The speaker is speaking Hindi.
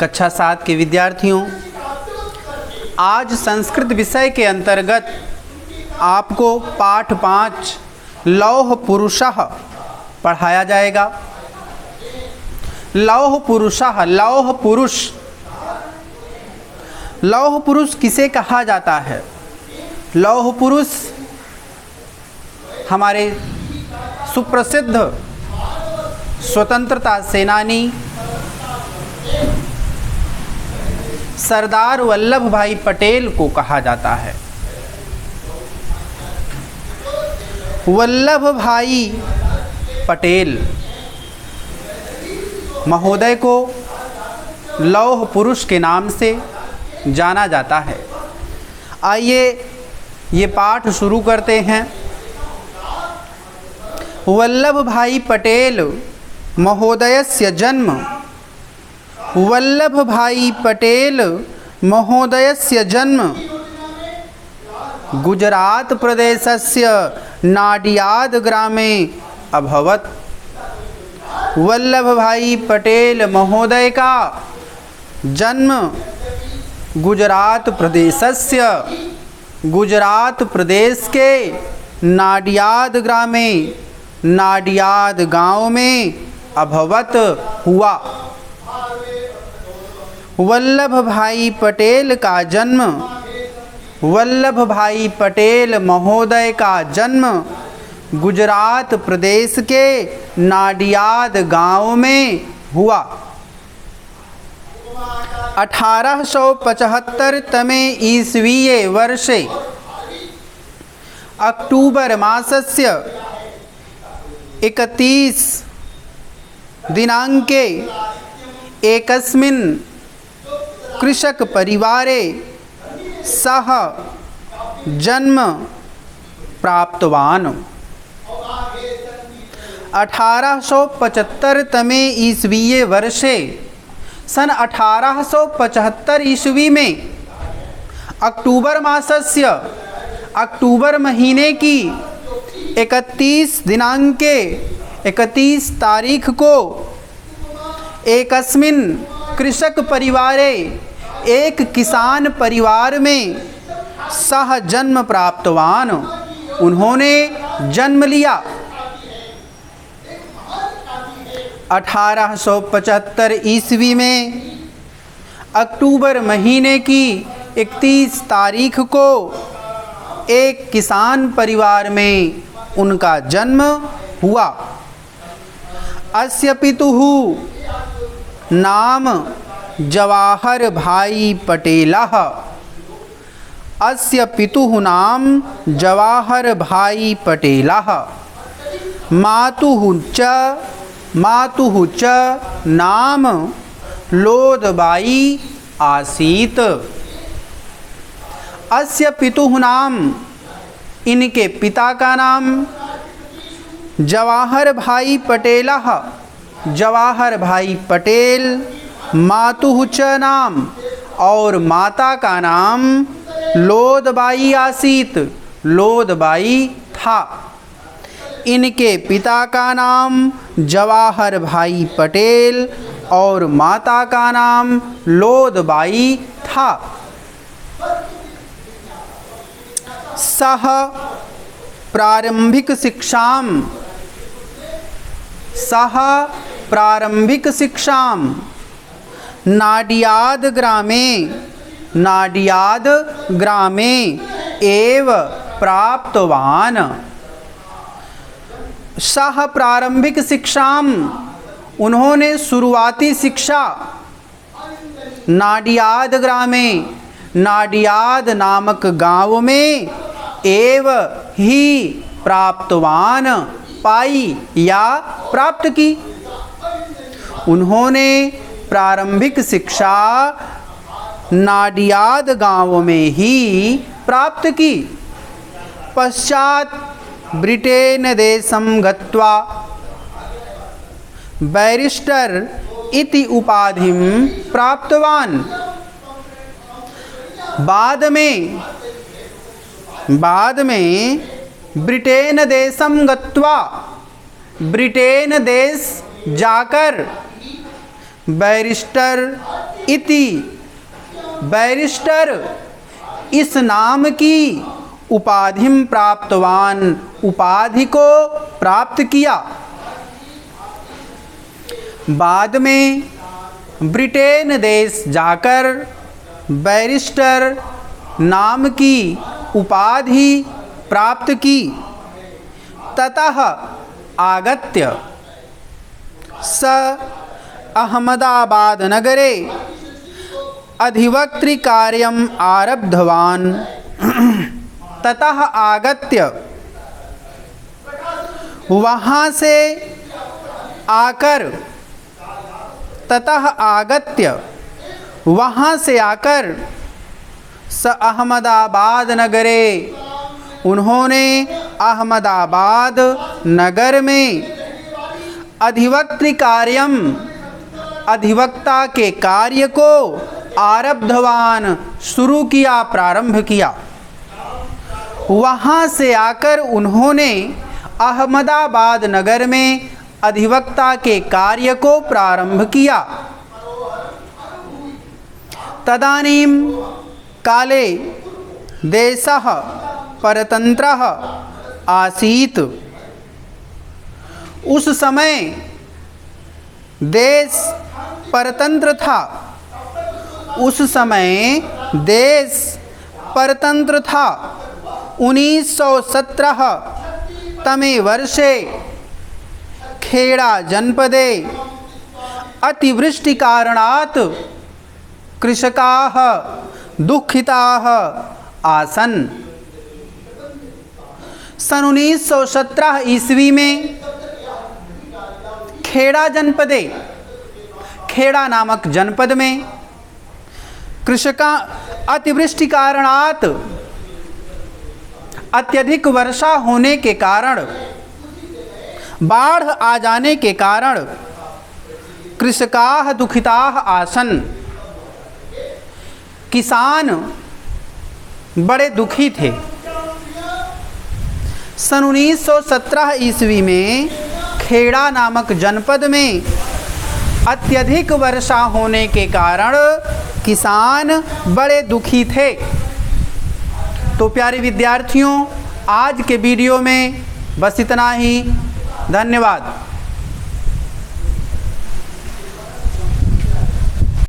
कक्षा 7 के विद्यार्थियों, आज संस्कृत विषय के अंतर्गत आपको पाठ 5 लौह पुरुषः पढ़ाया जाएगा। लौह पुरुषः, लौह पुरुष, लौह पुरुष किसे कहा जाता है? लौह पुरुष हमारे सुप्रसिद्ध स्वतंत्रता सेनानी सरदार वल्लभ भाई पटेल को कहा जाता है। वल्लभ भाई पटेल महोदय को लौह पुरुष के नाम से जाना जाता है। आइए ये पाठ शुरू करते हैं। वल्लभ भाई पटेल महोदयस्य जन्म, वल्लभ भाई पटेल महोदयस्य जन्म गुजरात प्रदेशस्य नाडियाद ग्रामे अभवत्। वल्लभ भाई पटेल महोदय का जन्म गुजरात प्रदेश के नाडियाद ग्रामे, नाडियाद गांव में अभवत हुआ। वल्लभ भाई पटेल का जन्म, वल्लभ भाई पटेल महोदय का जन्म गुजरात प्रदेश के नाडियाद गांव में हुआ। 1875 तमे ईस्वीये वर्षे अक्टूबर मासस्य 31 दिनांके एकस्मिन् कृषक परिवारे सह जन्म प्राप्तवान्। 1875 तमे ईस्वीये वर्षे, सन 1875 ईस्वी में अक्टूबर मासस्य, अक्टूबर महीने की 31 दिनांके 31 तारीख को एकस्मिन् कृषक परिवारे, एक किसान परिवार में सह जन्म प्राप्तवान, उन्होंने जन्म लिया। 1875 ईस्वी में अक्टूबर महीने की 31 तारीख को एक किसान परिवार में उनका जन्म हुआ। अस्य पितुः नाम जवाहर भाई पटेलः, अस्य पितुः नाम जवाहर भाई पटेलः। मातुः च नाम लोदबाई आसीत्। अस्य पितुः नाम, इनके पिता का नाम जवाहर भाई पटेलः, जवाहर भाई पटेल। मातुः च नाम, और माता का नाम लोदबाई आसीत, लोदबाई था। इनके पिता का नाम जवाहर भाई पटेल और माता का नाम लोदबाई था। सह प्रारंभिक शिक्षाम नाडियाद ग्रामे एव प्राप्तवान। सह प्रारंभिक शिक्षाम, उन्होंने शुरुआती शिक्षा नाडियाद ग्रामे, नाडियाद नामक गांव में एव ही प्राप्तवान, पाई या प्राप्त की। उन्होंने प्रारंभिक शिक्षा नाडियाद गांव में ही प्राप्त की। पश्चात ब्रिटेन देशं गत्वा बैरिस्टर इति उपाधिं प्राप्तवान्। बाद में ब्रिटेन देशं गत्वा, ब्रिटेन देश जाकर बैरिस्टर इति बैरिस्टर इस नाम की उपाधिम प्राप्तवान, उपाधि को प्राप्त किया। बाद में ब्रिटेन देश जाकर बैरिस्टर नाम की उपाधि प्राप्त की। ततः आगत्य स अहमदाबाद नगरे अधिवक्तृकार्यम् आरब्धवान्। ततः आगत्य वहाँ से आकर, ततः आगत्य वहाँ से आकर स अहमदाबाद नगरे, उन्होंने अहमदाबाद नगर में अधिवक्तृकार्यम, अधिवक्ता के कार्य को आरब्धवान, शुरू किया, प्रारंभ किया। वहाँ से आकर उन्होंने अहमदाबाद नगर में अधिवक्ता के कार्य को प्रारंभ किया। तदानीं काले देशः परतंत्रः आसीत्। उस समय देश परतंत्र था। उस समय देश परतंत्र था। 1917 तमे वर्षे खेड़ा जनपदे अतिवृष्टिकारणात् कृषकाः दुःखिताः आसन्। सन 1917 ईस्वी में खेड़ा जनपदे, खेड़ा नामक जनपद में कृषका अतिवृष्टि कारणात्, अत्यधिक वर्षा होने के कारण, बाढ़ आ जाने के कारण कृषकाः दुखिताः आसन, किसान बड़े दुखी थे। सन 1917 ईस्वी में खेड़ा नामक जनपद में अत्यधिक वर्षा होने के कारण किसान बड़े दुखी थे। तो प्यारे विद्यार्थियों, आज के वीडियो में बस इतना ही। धन्यवाद।